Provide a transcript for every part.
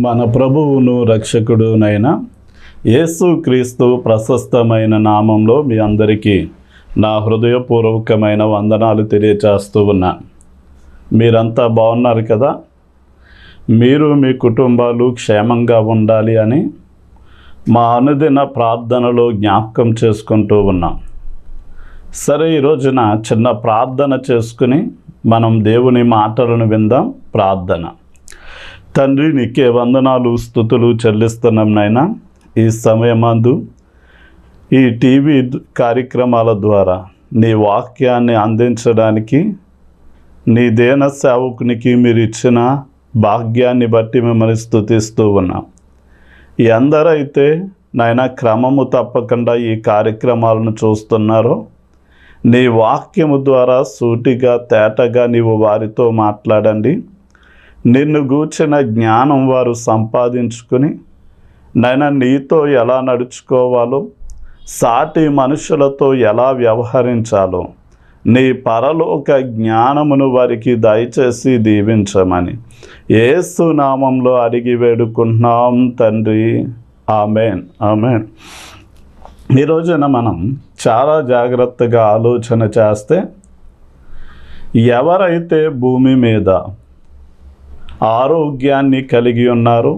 మన ప్రభువును రక్షకుడునైన యేసుక్రీస్తు ప్రశస్తమైన నామంలో మీ అందరికీ నా హృదయపూర్వకమైన వందనాలు తెలియచేస్తూ ఉన్నాను. మీరంతా బాగున్నారు కదా? మీరు మీ కుటుంబాలు క్షేమంగా ఉండాలి అని మా అనుదిన ప్రార్థనలో జ్ఞాపకం చేసుకుంటూ ఉన్నాం. సరే, ఈ రోజున చిన్న ప్రార్థన చేసుకుని మనం దేవుని మాటలను విందాం. ప్రార్థన. తండ్రి, నీకే వందనాలు స్తుతులు చెల్లిస్తున్నాం నాయనా. ఈ సమయమందు ఈ టీవీ కార్యక్రమాల ద్వారా నీ వాక్యాన్ని అందించడానికి నీ దేన సేవకునికి మీరు ఇచ్చిన భాగ్యాన్ని బట్టి మిమ్మల్ని స్తుతిస్తూ ఉన్నాం. ఎందరైతే నాయన క్రమము తప్పకుండా ఈ కార్యక్రమాలను చూస్తున్నారో నీ వాక్యము ద్వారా సూటిగా తేటగా నీవు వారితో మాట్లాడండి. నిన్ను గూర్చిన జ్ఞానం వారు సంపాదించుకుని నాయన నీతో ఎలా నడుచుకోవాలో, సాటి మనుషులతో ఎలా వ్యవహరించాలో నీ పరలోక జ్ఞానమును వారికి దయచేసి దీవించమని యేసు నామంలో అడిగి వేడుకుంటున్నాం తండ్రి. ఆమేన్, ఆమేన్. ఈ రోజున మనం చాలా జాగ్రత్తగా ఆలోచన చేస్తే, ఎవరైతే భూమి మీద ఆరోగ్యాన్ని కలిగి ఉన్నారో,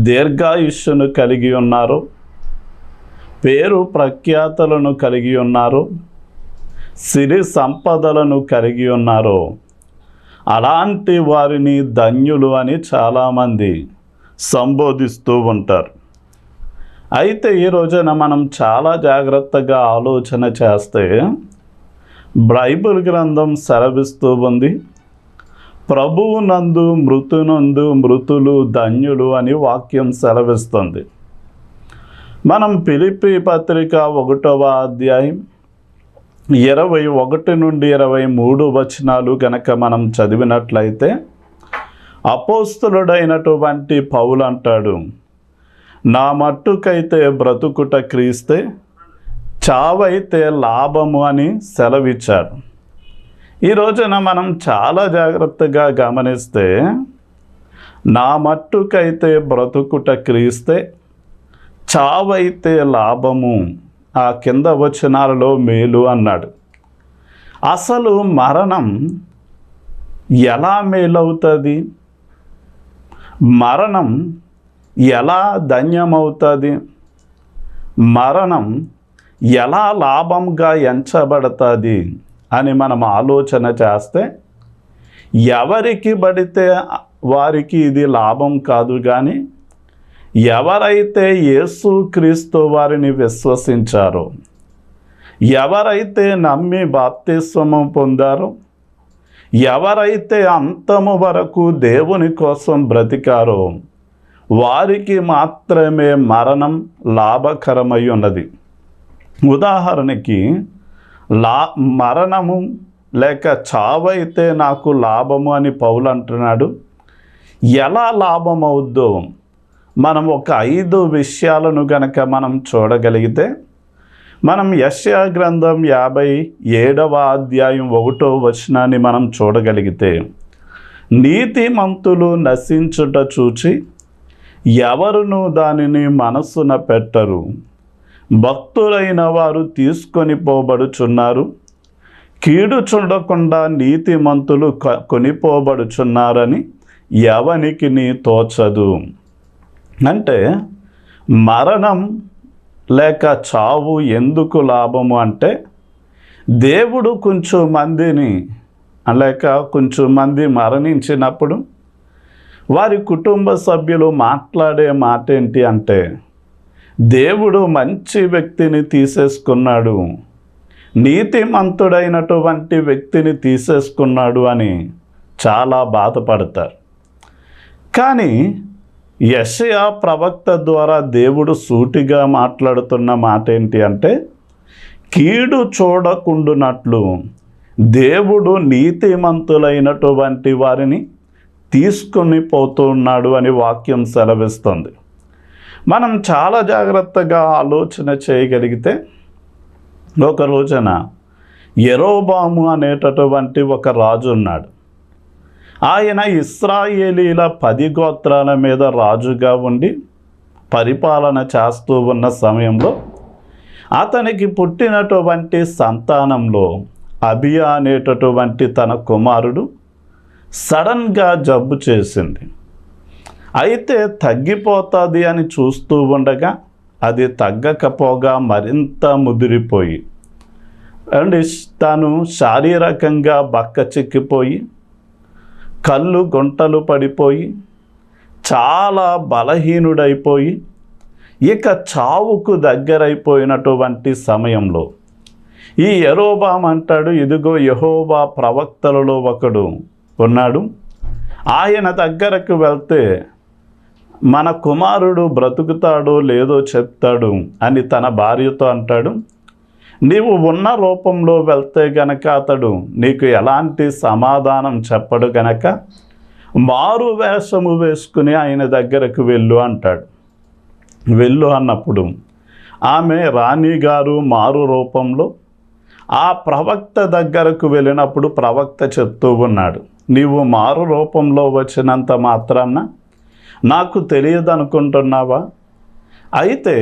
దీర్ఘాయుష్యును కలిగి ఉన్నారో, పేరు ప్రఖ్యాతలను కలిగి ఉన్నారో, సిరి సంపదలను కలిగి ఉన్నారో అలాంటి వారిని ధన్యులు అని చాలామంది సంబోధిస్తూ ఉంటారు. అయితే ఈ రోజున మనం చాలా జాగ్రత్తగా ఆలోచన చేస్తే బైబిల్ గ్రంథం సెలవిస్తూ ఉంది, ప్రభువు నందు మృతులు ధన్యులు అని వాక్యం సెలవిస్తుంది. మనం ఫిలిప్పీ పత్రిక 1వ అధ్యాయం 21 నుండి 23 వచనాలు గనక మనం చదివినట్లయితే, అపోస్తలుడైనటువంటి పౌలు అంటాడు, నా మట్టుకైతే బ్రతుకుట క్రీస్తే, చావైతే లాభము అని సెలవిచ్చాడు. ఈ రోజున మనం చాలా జాగ్రత్తగా గమనిస్తే, నా మట్టుకైతే బ్రతుకుట క్రీస్తే, చావైతే లాభము, ఆ కింద వచనాలలో మేలు అన్నాడు. అసలు మరణం ఎలా మేలవుతుంది? మరణం ఎలా ధన్యమవుతుంది? మరణం ఎలా లాభంగా ఎంచబడుతుంది అని మనం ఆలోచన చేస్తే, ఎవరికి పడితే వారికి ఇది లాభం కాదు. కానీ ఎవరైతే యేసుక్రీస్తు వారిని విశ్వసించారో, ఎవరైతే నమ్మి బాప్తిస్మము పొందారో, ఎవరైతే అంతము వరకు దేవుని కోసం బ్రతికారో వారికి మాత్రమే మరణం లాభకరమై ఉన్నది. ఉదాహరణకి మరణము లేక చావైతే నాకు లాభము అని పౌలు అంటున్నాడు. ఎలా లాభం అవుద్దో మనం ఒక 5 విషయాలను గనక మనం చూడగలిగితే, మనం యెషయా గ్రంథం 57వ అధ్యాయం 1వ వచనాన్ని మనం చూడగలిగితే, నీతిమంతులు నశించుట చూచి ఎవరును దానిని మనస్సున పెట్టరు, భక్తులైన వారు తీసుకొని పోబడుచున్నారు, కీడు చూడకుండా నీతిమంతులు కొనిపోబడుచున్నారని ఎవనికి నీ తోచదు. అంటే మరణం లేక చావు ఎందుకు లాభము అంటే, దేవుడు కొంచెం మంది మరణించినప్పుడు వారి కుటుంబ సభ్యులు మాట్లాడే మాట ఏంటి అంటే, దేవుడు మంచి వ్యక్తిని తీసేసుకున్నాడు, నీతిమంతుడైనటువంటి వ్యక్తిని తీసేసుకున్నాడు అని చాలా బాధపడతారు. కానీ యెషయా ప్రవక్త ద్వారా దేవుడు సూటిగా మాట్లాడుతున్న మాట ఏంటి అంటే, కీడు చూడకుండునట్లు దేవుడు నీతిమంతులైనటువంటి వారిని తీసుకొని పోతున్నాడు అని వాక్యం సెలవిస్తుంది. మనం చాలా జాగ్రత్తగా ఆలోచన చేయగలిగితే, ఒక రోజున యెరోబాము అనేటటువంటి ఒక రాజు ఉన్నాడు. ఆయన ఇశ్రాయేలీల 10 గోత్రాల మీద రాజుగా ఉండి పరిపాలన చేస్తూ ఉన్న సమయంలో అతనికి పుట్టినటువంటి సంతానంలో అబియా అనేటటువంటి తన కుమారుడు సడన్గా జబ్బు చేసింది. అయితే తగ్గిపోతుంది అని చూస్తూ ఉండగా అది తగ్గకపోగా మరింత ముదిరిపోయి అండ్ తాను శారీరకంగా బక్కచిక్కిపోయి కళ్ళు గుంటలు పడిపోయి చాలా బలహీనుడైపోయి ఇక చావుకు దగ్గరైపోయినటువంటి సమయంలో ఈ యెరోబాము అంటాడు, ఇదిగో యెహోవా ప్రవక్తలలో ఒకడు ఉన్నాడు, ఆయన దగ్గరకు వెళ్తే మన కుమారుడు బ్రతుకుతాడో లేదో చెప్తాడు అని తన భార్యతో అంటాడు. నీవు ఉన్న రూపంలో వెళ్తే గనక అతడు నీకు ఎలాంటి సమాధానం చెప్పడు గనక మారు వేషము వేసుకుని ఆయన దగ్గరకు వెళ్ళు అంటాడు. వెళ్ళు అన్నప్పుడు ఆమె రాణిగారు మారు రూపంలో ఆ ప్రవక్త దగ్గరకు వెళ్ళినప్పుడు ప్రవక్త చెప్తూ ఉన్నాడు, నీవు మారు రూపంలో వచ్చినంత మాత్రాన నాకు తెలియదు అనుకుంటున్నావా? అయితే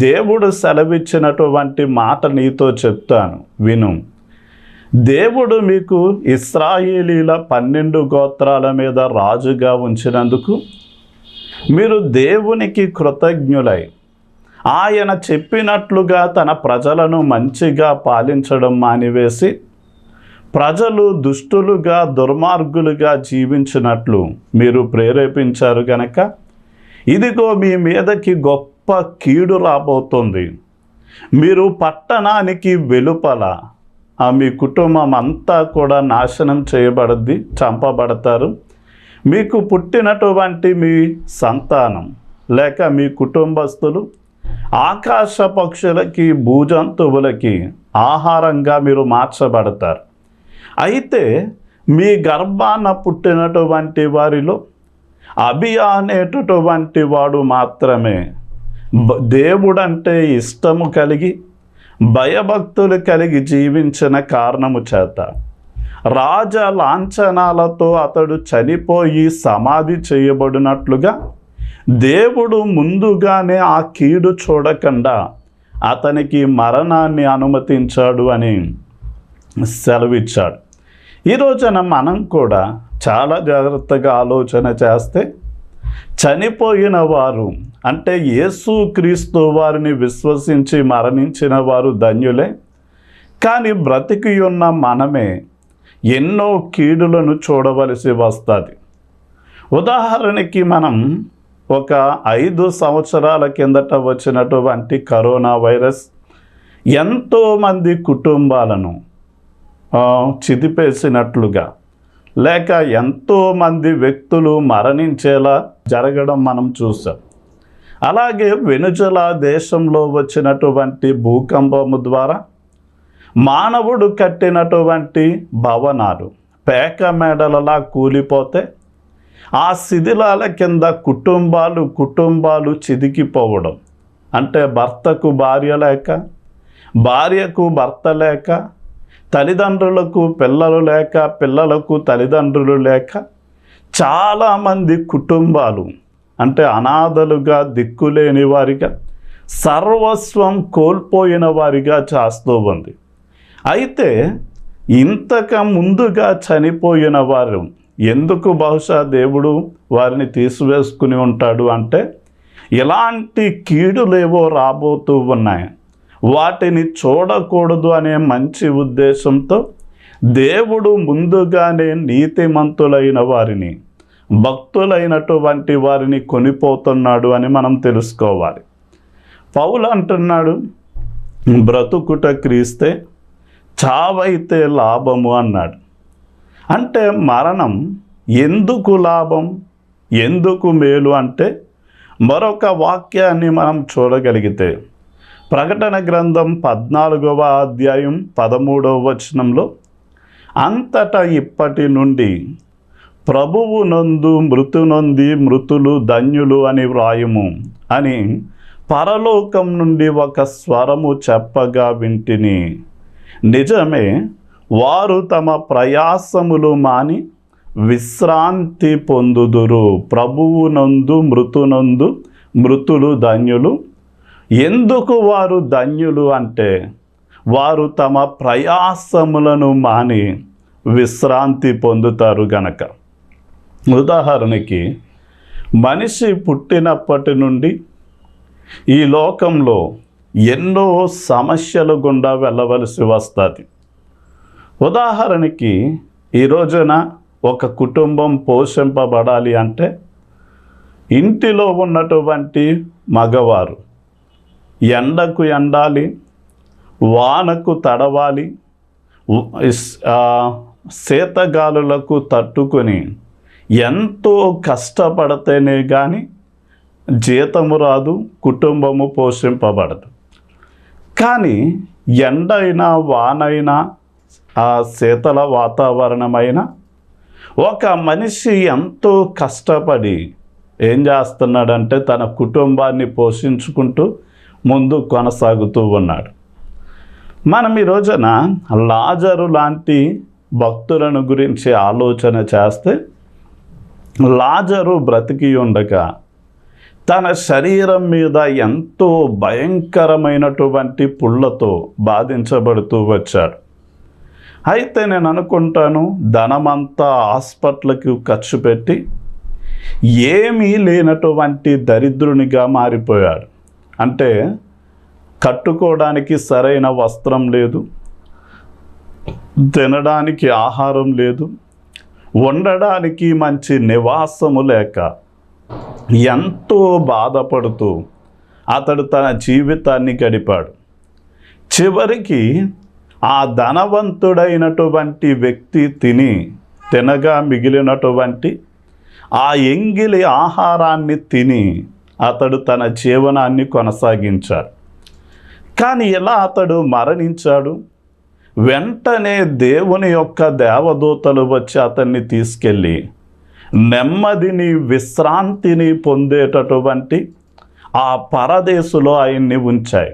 దేవుడు సెలవిచ్చినటువంటి మాట నీతో చెప్తాను విను. దేవుడు మీకు ఇశ్రాయేలీల 12 గోత్రాల మీద రాజుగా ఉంచినందుకు మీరు దేవునికి కృతజ్ఞులై ఆయన చెప్పినట్లుగా తన ప్రజలను మంచిగా పాలించడం మానివేసి ప్రజలు దుష్టులుగా దుర్మార్గులుగా జీవించినట్లు మీరు ప్రేరేపించారు గనక ఇదిగో మీ మీదకి గొప్ప కీడు రాబోతుంది. మీరు పట్టణానికి వెలుపల మీ కుటుంబం అంతా కూడా నాశనం చేయబడద్ది, చంపబడతారు. మీకు పుట్టినటువంటి మీ సంతానం లేక మీ కుటుంబస్తులు ఆకాశ పక్షులకి భూజంతువులకి ఆహారంగా మీరు మార్చబడతారు. అయితే మీ గర్భాన పుట్టినటువంటి వారిలో అబియా అనేటటువంటి వాడు మాత్రమే దేవుడంటే ఇష్టము కలిగి భయభక్తులు కలిగి జీవించిన కారణము చేత రాజ లాంఛనాలతో అతడు చనిపోయి సమాధి చేయబడినట్లుగా దేవుడు ముందుగానే ఆ కీడు చూడకుండా అతనికి మరణాన్ని అనుమతించాడు అని సెలవిచ్చాడు. ఈ రోజున మనం కూడా చాలా జాగ్రత్తగా ఆలోచన చేస్తే చనిపోయిన వారు అంటే యేసుక్రీస్తు వారిని విశ్వసించి మరణించిన వారు ధన్యులే. కానీ బ్రతికి ఉన్న మనమే ఎన్నో కీడులను చూడవలసి వస్తుంది. ఉదాహరణకి మనం ఒక 5 సంవత్సరాల కిందట వచ్చినటువంటి కరోనా వైరస్ ఎంతోమంది కుటుంబాలను చిదిపేసినట్లుగా లేక ఎంతోమంది వ్యక్తులు మరణించేలా జరగడం మనం చూసాం. అలాగే వెనుజులా దేశంలో వచ్చినటువంటి భూకంపము ద్వారా మానవుడు కట్టినటువంటి భవనాలు పేక మేడలలా కూలిపోతే ఆ శిథిలాల కింద కుటుంబాలు చిదికిపోవడం, అంటే భర్తకు భార్య లేక భార్యకు భర్త లేక తల్లిదండ్రులకు పిల్లలు లేక పిల్లలకు తల్లిదండ్రులు లేక చాలామంది కుటుంబాలు అంటే అనాథలుగా దిక్కులేని వారిగా సర్వస్వం కోల్పోయిన వారిగా చేస్తూ ఉంది. అయితే ఇంతక ముందుగా చనిపోయిన వారు ఎందుకు బహుశా దేవుడు వారిని తీసివేసుకుని ఉంటాడు అంటే ఇలాంటి కీడులేవో రాబోతూ ఉన్నాయి, వాటిని చూడకూడదు అనే మంచి ఉద్దేశంతో దేవుడు ముందుగానే నీతిమంతులైన వారిని భక్తులైనటువంటి వారిని కొనిపోతున్నాడు అని మనం తెలుసుకోవాలి. పౌలు అంటున్నాడు, బ్రతుకుట క్రీస్తే చావైతే లాభము అన్నాడు. అంటే మరణం ఎందుకు లాభం, ఎందుకు మేలు అంటే మరొక వాక్యాన్ని మనం చూడగలిగితే ప్రకటన గ్రంథం 14వ అధ్యాయం 13వ వచనంలో అంతటా ఇప్పటి నుండి ప్రభువు నందు మృతునొంది మృతులు ధన్యులు అని వ్రాయుము అని పరలోకం నుండి ఒక స్వరము చెప్పగా వింటిని. నిజమే, వారు తమ ప్రయాసములు మాని విశ్రాంతి పొందుదురు. ప్రభువునందు మృతునందు మృతులు ధన్యులు. ఎందుకు వారు ధన్యులు అంటే వారు తమ ప్రయాసములను మాని విశ్రాంతి పొందుతారు గనక. ఉదాహరణకి మనిషి పుట్టినప్పటి నుండి ఈ లోకంలో ఎన్నో సమస్యలు గుండా వెళ్ళవలసి వస్తుంది. ఉదాహరణకి ఈ రోజున ఒక కుటుంబం పోషింపబడాలి అంటే ఇంటిలో ఉన్నటువంటి మగవారు ఎండకు ఎండాలి, వానకు తడవాలి, శీతగాలులకు తట్టుకొని ఎంతో కష్టపడితేనే కానీ జీతము రాదు, కుటుంబము పోషింపబడదు. కానీ ఎండైనా వానైనా ఆ శీతల వాతావరణమైన ఒక మనిషి ఎంతో కష్టపడి ఏం చేస్తున్నాడంటే తన కుటుంబాన్ని పోషించుకుంటూ ముందు కొనసాగుతూ ఉన్నాడు. మనం ఈ రోజున లాజరు లాంటి భక్తులను గురించి ఆలోచన చేస్తే, లాజరు బ్రతికి ఉండగా తన శరీరం మీద ఎంతో భయంకరమైనటువంటి పుళ్ళతో బాధించబడుతూ వచ్చాడు. అయితే నేను అనుకుంటాను ధనమంతా హాస్పిటల్కి ఖర్చు పెట్టి ఏమీ లేనటువంటి దరిద్రునిగా మారిపోయాడు. అంటే కట్టుకోవడానికి సరైన వస్త్రం లేదు, తినడానికి ఆహారం లేదు, ఉండడానికి మంచి నివాసము లేక ఎంతో బాధపడుతూ అతడు తన జీవితాన్ని గడిపాడు. చివరికి ఆ ధనవంతుడైనటువంటి వ్యక్తి తినగా మిగిలినటువంటి ఆ ఎంగిలి ఆహారాన్ని తిని అతడు తన జీవనాన్ని కొనసాగించాడు. కానీ ఎలా అతడు మరణించాడు? వెంటనే దేవుని యొక్క దేవదూతలు వచ్చి అతన్ని తీసుకెళ్ళి నెమ్మదిని, విశ్రాంతిని పొందేటటువంటి ఆ పరదేశులో ఆయన్ని ఉంచాయి.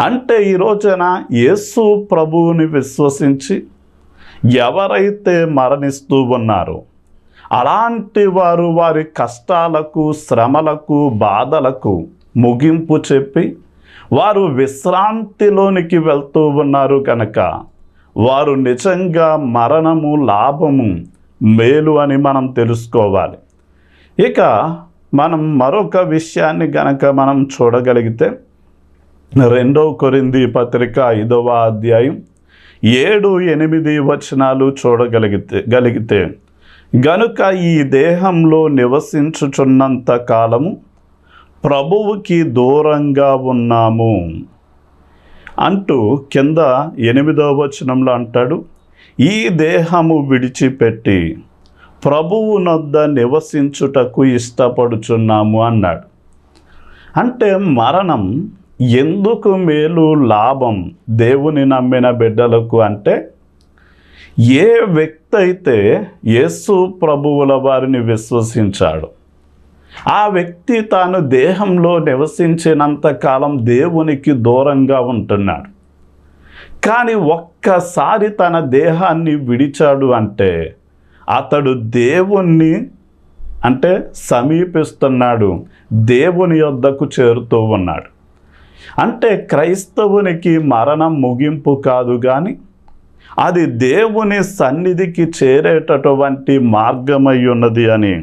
అంటే ఈ రోజున యేసు ప్రభువుని విశ్వసించి ఎవరైతే మరణిస్తూ ఉన్నారో అలాంటి వారు వారి కష్టాలకు, శ్రమలకు, బాధలకు ముగింపు చెప్పి వారు విశ్రాంతిలోనికి వెళ్తూ ఉన్నారు కనుక వారు నిజంగా మరణము లాభము, మేలు అని మనం తెలుసుకోవాలి. ఇక మనం మరొక విషయాన్ని గనక మనం చూడగలిగితే 2 కొరింథీ పత్రిక 5వ అధ్యాయం 7-8 వచనాలు చూడగలిగితే గనుక ఈ దేహంలో నివసించుచున్నంత కాలము ప్రభువుకి దూరంగా ఉన్నాము అంటూ కింద 8వ వచనంలో అంటాడు, ఈ దేహము విడిచిపెట్టి ప్రభువునొద్ద నివసించుటకు ఇష్టపడుచున్నాము అన్నాడు. అంటే మరణం ఎందుకు మేలు, లాభం దేవుని నమ్మిన బిడ్డలకు అంటే ఏ వ్యక్తి అయితే యేసు ప్రభువుల వారిని విశ్వసించాడు ఆ వ్యక్తి తాను దేహంలో నివసించినంత కాలం దేవునికి దూరంగా ఉంటున్నాడు. కానీ ఒక్కసారి తన దేహాన్ని విడిచాడు అంటే అతడు దేవుణ్ణి అంటే సమీపిస్తున్నాడు, దేవుని యొద్దకు చేరుతూ ఉన్నాడు. అంటే క్రైస్తవునికి మరణం ముగింపు కాదు, కానీ అది దేవుని సన్నిధికి చేరేటటువంటి మార్గమై ఉన్నది అని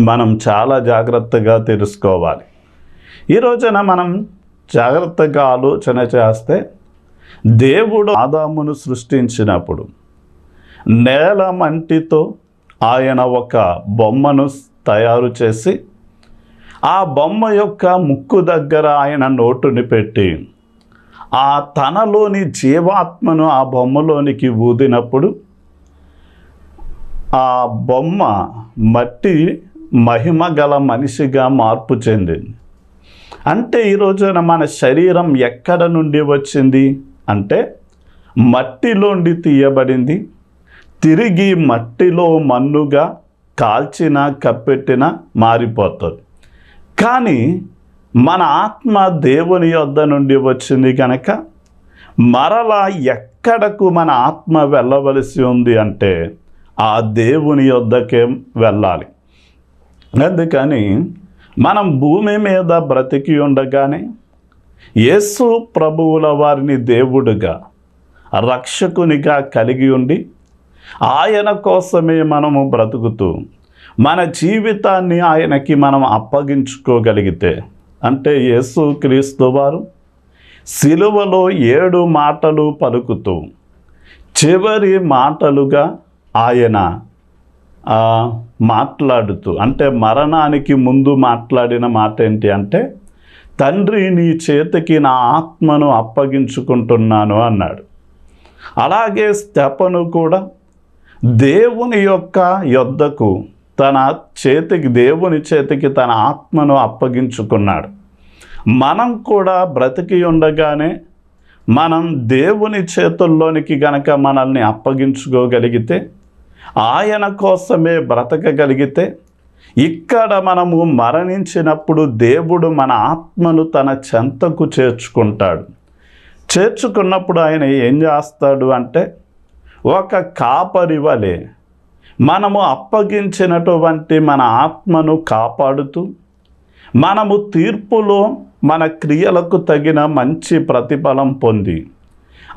మనం చాలా జాగ్రత్తగా తెలుసుకోవాలి. ఈ రోజున మనం జాగ్రత్తగా ఆలోచన చేస్తే దేవుడు ఆదామును సృష్టించినప్పుడు నేల మంటితో ఆయన ఒక బొమ్మను తయారు చేసి ఆ బొమ్మ యొక్క ముక్కు దగ్గర ఆయన నోటుని పెట్టి ఆ తనలోని జీవాత్మను ఆ బొమ్మలోనికి ఊదినప్పుడు ఆ బొమ్మ మట్టి మహిమ గల మనిషిగా మార్పు చెందింది. అంటే ఈ రోజున మన శరీరం ఎక్కడ నుండి వచ్చింది అంటే మట్టిలోండి తీయబడింది, తిరిగి మట్టిలో మన్నుగా కాల్చిన కప్పెట్టిన మారిపోతుంది. కానీ మన ఆత్మ దేవుని యొద్ద నుండి వచ్చింది కనుక మరలా ఎక్కడకు మన ఆత్మ వెళ్ళవలసి ఉంది అంటే ఆ దేవుని యొద్దకే వెళ్ళాలి. అందుకని మనం భూమి మీద బ్రతికి ఉండగానే యేసు ప్రభువుల వారిని దేవుడుగా, రక్షకునిగా కలిగి ఉండి ఆయన కోసమే మనము బ్రతుకుతూ మన జీవితాన్ని ఆయనకి మనం అప్పగించుకోగలిగితే, అంటే యేసు క్రీస్తు వారు సిలువలో 7 మాటలు పలుకుతూ చివరి మాటలుగా ఆయన మాట్లాడుతూ, అంటే మరణానికి ముందు మాట్లాడిన మాట ఏంటి అంటే, తండ్రి నీ చేతికి నా ఆత్మను అప్పగించుకుంటున్నాను అన్నాడు. అలాగే స్తెఫను కూడా దేవుని యొద్దకు దేవుని చేతికి తన ఆత్మను అప్పగించుకున్నాడు. మనం కూడా బ్రతికి ఉండగానే మనం దేవుని చేతుల్లోనికి గనక మనల్ని అప్పగించుకోగలిగితే, ఆయన కోసమే బ్రతకగలిగితే, ఇక్కడ మనము మరణించినప్పుడు దేవుడు మన ఆత్మను తన చెంతకు చేర్చుకుంటాడు. చేర్చుకున్నప్పుడు ఆయన ఏం చేస్తాడు అంటే, ఒక కాపరి వలె మనము అప్పగించినటువంటి మన ఆత్మను కాపాడుతూ, మనము తీర్పులో మన క్రియలకు తగిన మంచి ప్రతిఫలం పొంది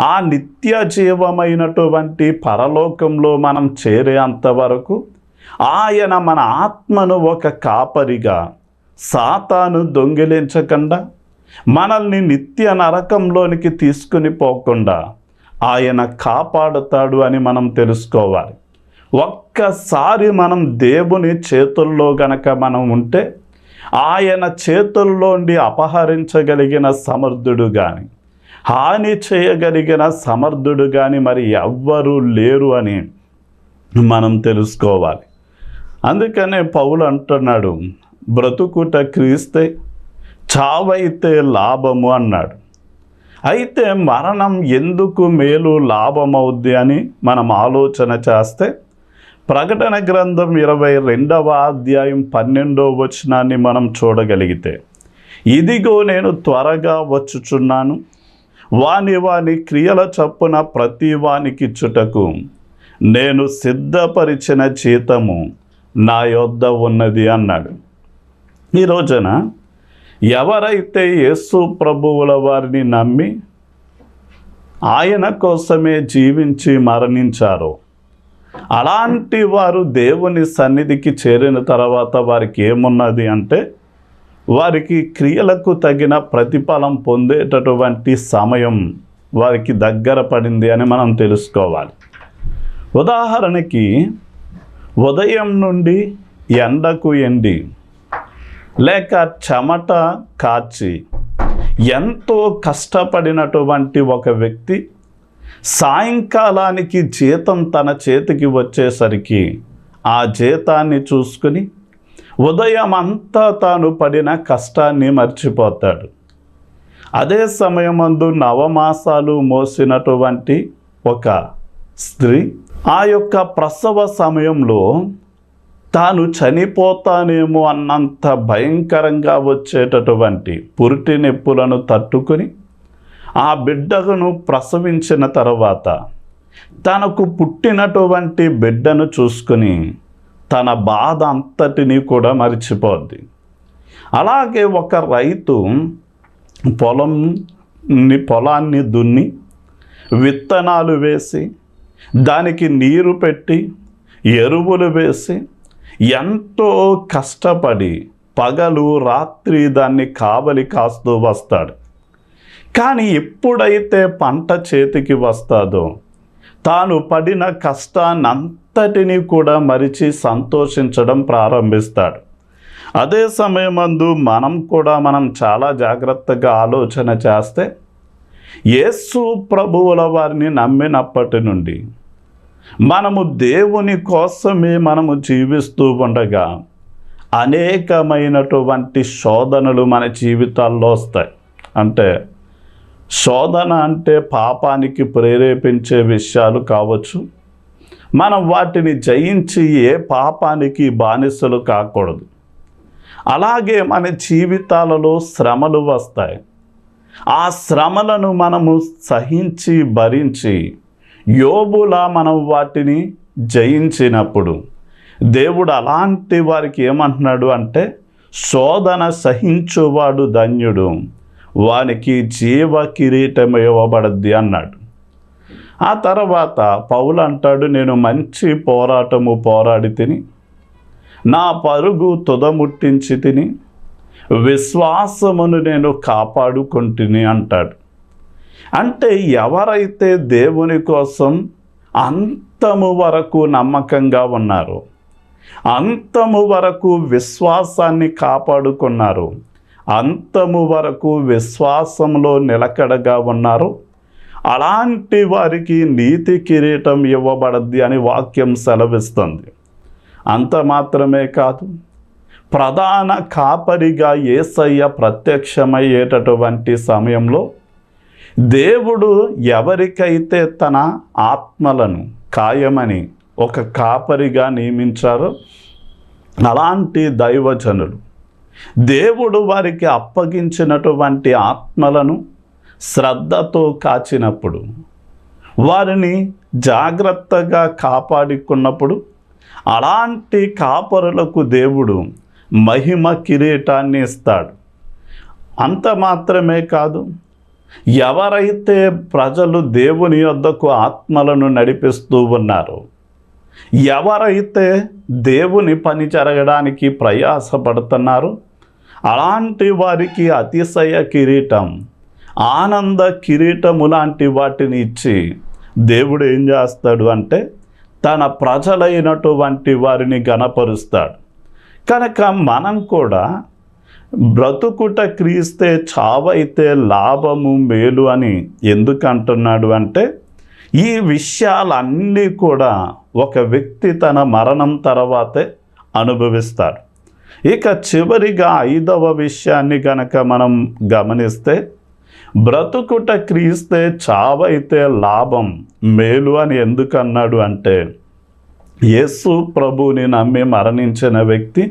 ఆ నిత్య జీవమైనటువంటి పరలోకంలో మనం చేరేంతవరకు ఆయన మన ఆత్మను ఒక కాపరిగా, సాతాను దొంగిలించకుండా, మనల్ని నిత్య నరకంలోనికి తీసుకుని పోకుండా ఆయన కాపాడుతాడు అని మనం తెలుసుకోవాలి. ఒక్కసారి మనం దేవుని చేతుల్లో గనక మనం ఉంటే, ఆయన చేతుల్లోండి అపహరించగలిగిన సమర్థుడు కానీ, హాని చేయగలిగిన సమర్థుడు కానీ మరి ఎవ్వరూ లేరు అని మనం తెలుసుకోవాలి. అందుకనే పౌలు అంటున్నాడు, బ్రతుకుట క్రీస్తే, చావైతే లాభము అన్నాడు. అయితే మరణం ఎందుకు మేలు లాభమవుద్ది అని మనం ఆలోచన చేస్తే, ప్రకటన గ్రంథం 22వ అధ్యాయం 12వ వచనాన్ని మనం చూడగలిగితే, ఇదిగో నేను త్వరగా వచ్చుచున్నాను, వాని క్రియల చొప్పున ప్రతి వానికిచ్చుటకు నేను సిద్ధపరిచిన జీతము నా యొద్ద ఉన్నది అన్నాడు. ఈ రోజున ఎవరైతే యేసు ప్రభువుల వారిని నమ్మి ఆయన కోసమే జీవించి మరణించారో, అలాంటి వారు దేవుని సన్నిధికి చేరిన తర్వాత వారికి ఏమున్నది అంటే, వారికి క్రియలకు తగిన ప్రతిఫలం పొందేటటువంటి సమయం వారికి దగ్గర పడింది అని మనం తెలుసుకోవాలి. ఉదాహరణకి, ఉదయం నుండి ఎండకు ఎండి లేక చెమట కార్చి ఎంతో కష్టపడినటువంటి ఒక వ్యక్తి సాయంకాలానికి జీతం తన చేతికి వచ్చేసరికి ఆ జీతాన్ని చూసుకుని ఉదయం అంతా తాను పడిన కష్టాన్ని మర్చిపోతాడు. అదే సమయమందు నవమాసాలు మోసినటువంటి ఒక స్త్రీ ఆ యొక్క ప్రసవ సమయంలో తాను చనిపోతానేమో అన్నంత భయంకరంగా వచ్చేటటువంటి పురిటి నొప్పులను తట్టుకొని ఆ బిడ్డను ప్రసవించిన తర్వాత తనకు పుట్టినటువంటి బిడ్డను చూసుకుని తన బాధ అంతటినీ కూడా మరిచిపోద్ది. అలాగే ఒక రైతు పొలాన్ని దున్ని విత్తనాలు వేసి దానికి నీరు పెట్టి ఎరువులు వేసి ఎంతో కష్టపడి పగలు రాత్రి దాన్ని కావలి కాస్తూ వస్తాడు. కానీ ఎప్పుడైతే పంట చేతికి వస్తాదో తాను పడిన కష్టాన్నంతటినీ కూడా మరిచి సంతోషించడం ప్రారంభిస్తాడు. అదే సమయమందు మనం చాలా జాగ్రత్తగా ఆలోచన చేస్తే, యేసు ప్రభువుల వారిని నమ్మినప్పటి నుండి మనము దేవుని కోసమే మనము జీవిస్తూ ఉండగా అనేకమైనటువంటి శోధనలు మన జీవితాల్లో వస్తాయి. అంటే శోధన అంటే పాపానికి ప్రేరేపించే విషయాలు కావచ్చు. మనం వాటిని జయించి ఏ పాపానికి బానిసలు కాకూడదు. అలాగే మన జీవితాలలో శ్రమలు వస్తాయి. ఆ శ్రమలను మనము సహించి భరించి యోబులా మనం వాటిని జయించినప్పుడు దేవుడు అలాంటి వారికి ఏమంటున్నాడు అంటే, శోధన సహించువాడు ధన్యుడు, వానికి జీవ కిరీటం ఇవ్వబడద్ది అన్నాడు. ఆ తర్వాత పౌలు అంటాడు, నేను మంచి పోరాటము పోరాడి తిని, నా పరుగు తుదముట్టించి తిని, విశ్వాసమును నేను కాపాడుకుంటుని అంటాడు. అంటే ఎవరైతే దేవుని కోసం అంతము వరకు నమ్మకంగా ఉన్నారో, అంతము వరకు విశ్వాసాన్ని కాపాడుకున్నారు, అంతము వరకు విశ్వాసంలో నిలకడగా ఉన్నారు, అలాంటి వారికి నీతి కిరీటం ఇవ్వబడద్ది అని వాక్యం సెలవిస్తుంది. అంత మాత్రమే కాదు, ప్రధాన కాపరిగా యేసయ్య ప్రత్యక్షమయ్యేటటువంటి సమయంలో దేవుడు ఎవరికైతే తన ఆత్మలను కాయమని ఒక కాపరిగా నియమించారో, అలాంటి దైవజనులు దేవుడు వారికి అప్పగించినటువంటి ఆత్మలను శ్రద్ధతో కాచినప్పుడు, వారిని జాగ్రత్తగా కాపాడుకున్నప్పుడు, అలాంటి కాపరులకు దేవుడు మహిమ కిరీటాన్ని ఇస్తాడు. అంత మాత్రమే కాదు, ఎవరైతే ప్రజలు దేవుని యొద్దకు ఆత్మలను నడిపిస్తూ ఉన్నారో, ఎవరైతే దేవుని పని జరగడానికి ప్రయాసపడుతున్నారో, అలాంటి వారికి అతిశయ కిరీటం, ఆనంద కిరీటము లాంటి వాటిని ఇచ్చి దేవుడు ఏం చేస్తాడు అంటే, తన ప్రజలైనటువంటి వారిని గణపరుస్తాడు. కనుక మనం కూడా బ్రతుకుట క్రీస్తే చావైతే లాభము మేలు అని ఎందుకు అంటున్నాడు అంటే, ఈ విషయాలన్నీ కూడా ఒక వ్యక్తి తన మరణం తర్వాతే అనుభవిస్తాడు. ఇక చివరిగా 5వ విషయాన్ని గనక మనం గమనిస్తే, బ్రతుకుట క్రీస్తే చావైతే లాభం మేలు అని ఎందుకు అన్నాడు అంటే, యేసు ప్రభువుని నమ్మి మరణించిన వ్యక్తి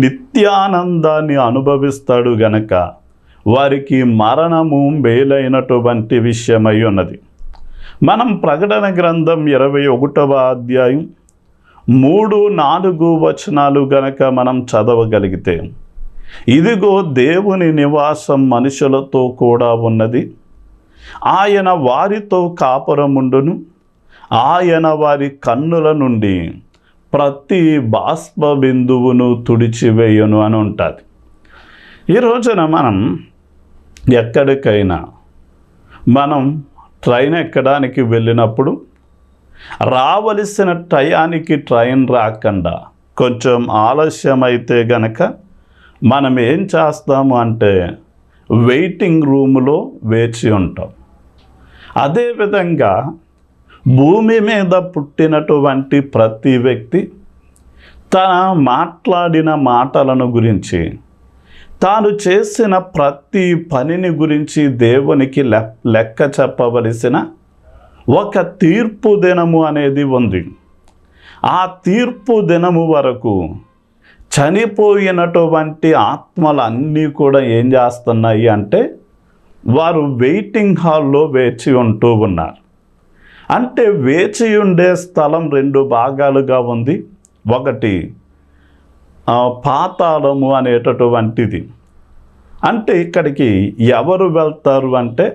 నిత్యానందాన్ని అనుభవిస్తాడు గనక వారికి మరణము మేలైనటువంటి విషయమై ఉన్నది. మనం ప్రకటన గ్రంథం 21వ అధ్యాయం 3-4 వచనాలు గనక మనం చదవగలిగితే, ఇదిగో దేవుని నివాసం మనుషులతో కూడా ఉన్నది, ఆయన వారితో కాపురముండును, ఆయన వారి కన్నుల నుండి ప్రతి బాష్ప బిందువును తుడిచివేయును అని ఉంటుంది. ఈ రోజున మనం ఎక్కడికైనా మనం ట్రైన్ ఎక్కడానికి వెళ్ళినప్పుడు, రావలసిన టయానికి ట్రైన్ రాకుండా కొంచెం ఆలస్యమైతే గనక మనం ఏం చేస్తాము అంటే వెయిటింగ్ రూములో వేచి ఉంటాం. అదేవిధంగా భూమి మీద పుట్టినటువంటి ప్రతి వ్యక్తి తన మాట్లాడిన మాటలను గురించి, తాను చేసిన ప్రతి పనిని గురించి దేవునికి లెక్క చెప్పవలసిన ఒక తీర్పు దినము అనేది ఉంది. ఆ తీర్పు దినము వరకు చనిపోయినటువంటి ఆత్మలన్నీ కూడా ఏం చేస్తున్నాయి అంటే, వారు వెయిటింగ్ హాల్లో వేచి ఉంటూ ఉన్నారు. అంటే వేచి ఉండే స్థలం 2 భాగాలుగా ఉంది. ఒకటి పాతాళము అనేటటువంటిది. అంటే ఇక్కడికి ఎవరు వెళ్తారు అంటే,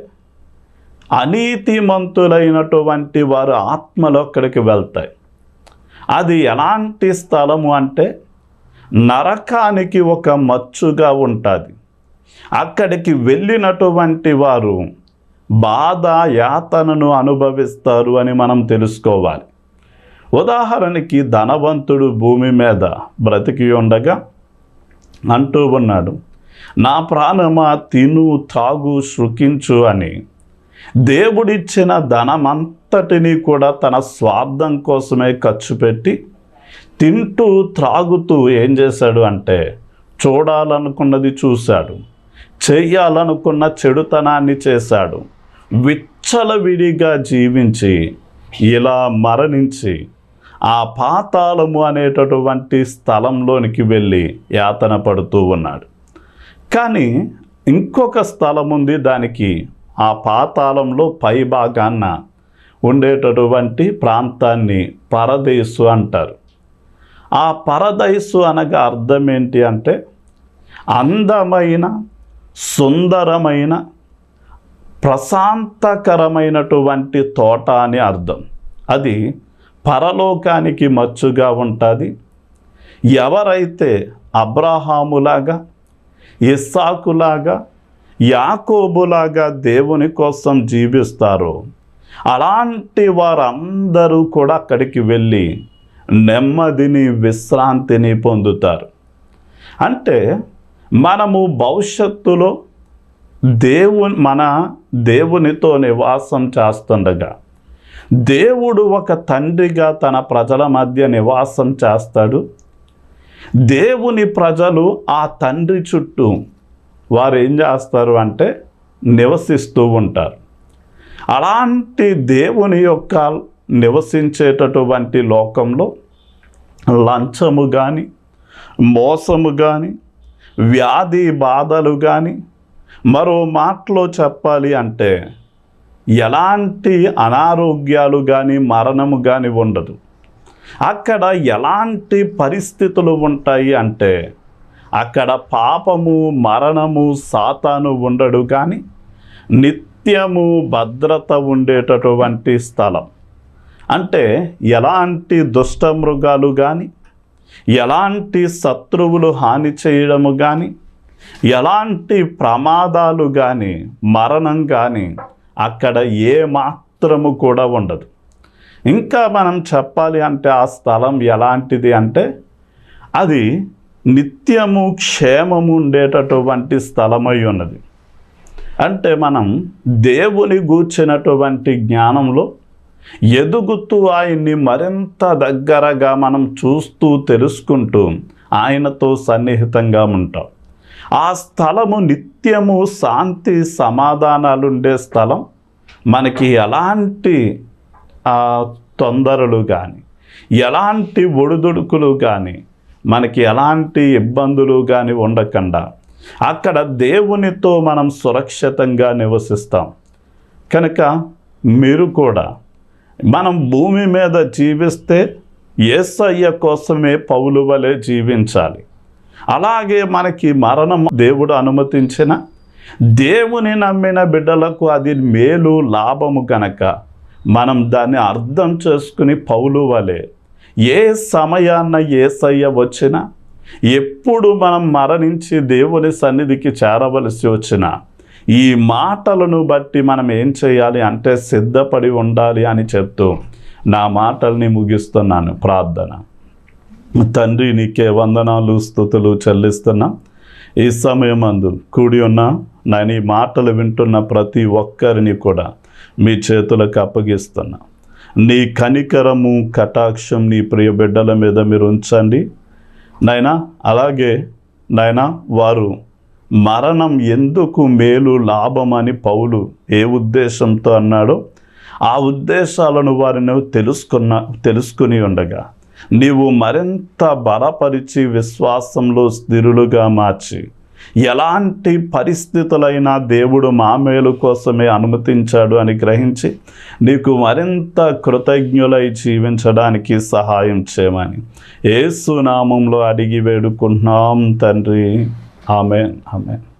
అనీతిమంతులైనటువంటి వారు ఆత్మలు అక్కడికి వెళ్తాయి. అది ఎలాంటి స్థలము అంటే, నరకానికి ఒక మచ్చుగా ఉంటుంది. అక్కడికి వెళ్ళినటువంటి వారు బాధ యాతనను అనుభవిస్తారు అని మనం తెలుసుకోవాలి. ఉదాహరణకి ధనవంతుడు భూమి మీద బ్రతికి ఉండగా అంటూ ఉన్నాడు, నా ప్రాణమా తిను తాగు శృకించు అని. దేవుడిచ్చిన ధనమంతటిని కూడా తన స్వార్థం కోసమే ఖర్చు పెట్టి తింటూ త్రాగుతూ ఏం చేశాడు అంటే, చూడాలనుకున్నది చూశాడు, చెయ్యాలనుకున్న చెడుతనాన్ని చేశాడు, విచ్చలవిడిగా జీవించి ఇలా మరణించి ఆ పాతాళము అనేటటువంటి స్థలంలోనికి వెళ్ళి యాతన పడుతూ ఉన్నాడు. కానీ ఇంకొక స్థలం ఉంది, దానికి ఆ పాతాళంలో పై భాగాన ఉండేటటువంటి ప్రాంతాన్ని పరదేశు అంటారు. ఆ పరదైసు అనగా అర్థం ఏంటి అంటే అందమైన, సుందరమైన, ప్రశాంతకరమైనటువంటి తోట అని అర్థం. అది పరలోకానికి మచ్చుగా ఉంటుంది. ఎవరైతే అబ్రహాములాగా, ఇస్సాకులాగా, యాకోబులాగా దేవుని కోసం జీవిస్తారో అలాంటి వారందరూ కూడా అక్కడికి వెళ్ళి నెమ్మదిని, విశ్రాంతిని పొందుతారు. అంటే మనము భవిష్యత్తులో మన దేవునితో నివాసం చేస్తుండగా దేవుడు ఒక తండ్రిగా తన ప్రజల మధ్య నివాసం చేస్తాడు. దేవుని ప్రజలు ఆ తండ్రి చుట్టూ వారు ఏం చేస్తారు అంటే నివసిస్తూ ఉంటారు. అలాంటి దేవుని యొక్క నివసించేటటువంటి లోకంలో లంచము కానీ, మోసము కానీ, వ్యాధి బాధలు కానీ, మరో మాటలో చెప్పాలి అంటే ఎలాంటి అనారోగ్యాలు కానీ, మరణము కానీ ఉండదు. అక్కడ ఎలాంటి పరిస్థితులు ఉంటాయి అంటే అక్కడ పాపము, మరణము, సాతాను ఉండడు. కానీ నిత్యము భద్రత ఉండేటటువంటి స్థలం. అంటే ఎలాంటి దుష్టమృగాలు కానీ, ఎలాంటి శత్రువులు హాని చేయడము కానీ, ఎలాంటి ప్రమాదాలు కానీ, మరణం కానీ అక్కడ ఏ మాత్రము కూడా ఉండదు. ఇంకా మనం చెప్పాలి అంటే ఆ స్థలం ఎలాంటిది అంటే అది నిత్యము క్షేమము ఉండేటటువంటి స్థలమై ఉన్నది. అంటే మనం దేవుని గూర్చినటువంటి జ్ఞానంలో ఎదుగుతూ ఆయన్ని మరింత దగ్గరగా మనం చూస్తూ తెలుసుకుంటూ ఆయనతో సన్నిహితంగా ఉంటాం. ఆ స్థలము నిత్యము శాంతి సమాధానాలు ఉండే స్థలం. మనకి ఎలాంటి తొందరలు కానీ, ఎలాంటి ఒడిదుడుకులు కానీ, మనకి ఎలాంటి ఇబ్బందులు కానీ ఉండకుండా అక్కడ దేవునితో మనం సురక్షితంగా నివసిస్తాం. కనుక మీరు కూడా మనం భూమి మీద జీవిస్తే యేసయ్య కోసమే పౌలు వలె జీవించాలి. అలాగే మనకి మరణం దేవుడు అనుమతించిన దేవుని నమ్మిన బిడ్డలకు అది మేలు, లాభము కనుక మనం దాన్ని అర్థం చేసుకుని పౌలు వలె ఏ సమయాన్న యేసయ్య వచ్చినా, ఎప్పుడు మనం మరణించి దేవుని సన్నిధికి చేరవలసి వచ్చినా ఈ మాటలను బట్టి మనం ఏం చేయాలి అంటే సిద్ధపడి ఉండాలి అని చెప్తూ నా మాటల్ని ముగిస్తున్నాను. ప్రార్థన. తండ్రి, నీకే వందనాలు, స్తుతులు చెల్లిస్తున్నా. ఈ సమయమందు కూడి ఉన్న నేను ఈ మాటలు వింటున్న ప్రతి ఒక్కరిని కూడా మీ చేతులకు అప్పగిస్తున్నా. నీ కనికరము, కటాక్షం నీ ప్రియ బిడ్డల మీద మీరు ఉంచండి నాయనా. అలాగే నాయనా, వారు మరణం ఎందుకు మేలు, లాభమని పౌలు ఏ ఉద్దేశంతో అన్నాడో ఆ ఉద్దేశాలను వారిని తెలుసుకుని ఉండగా నీవు మరింత బలపరిచి విశ్వాసంలో స్థిరులుగా మార్చి ఎలాంటి పరిస్థితులైనా దేవుడు మా మేలు కోసమే అనుమతించాడు అని గ్రహించి నీకు మరింత కృతజ్ఞులై జీవించడానికి సహాయం చేయమని యేసు నామంలో అడిగి వేడుకుంటున్నాం తండ్రి. ఆమేన్, ఆమేన్.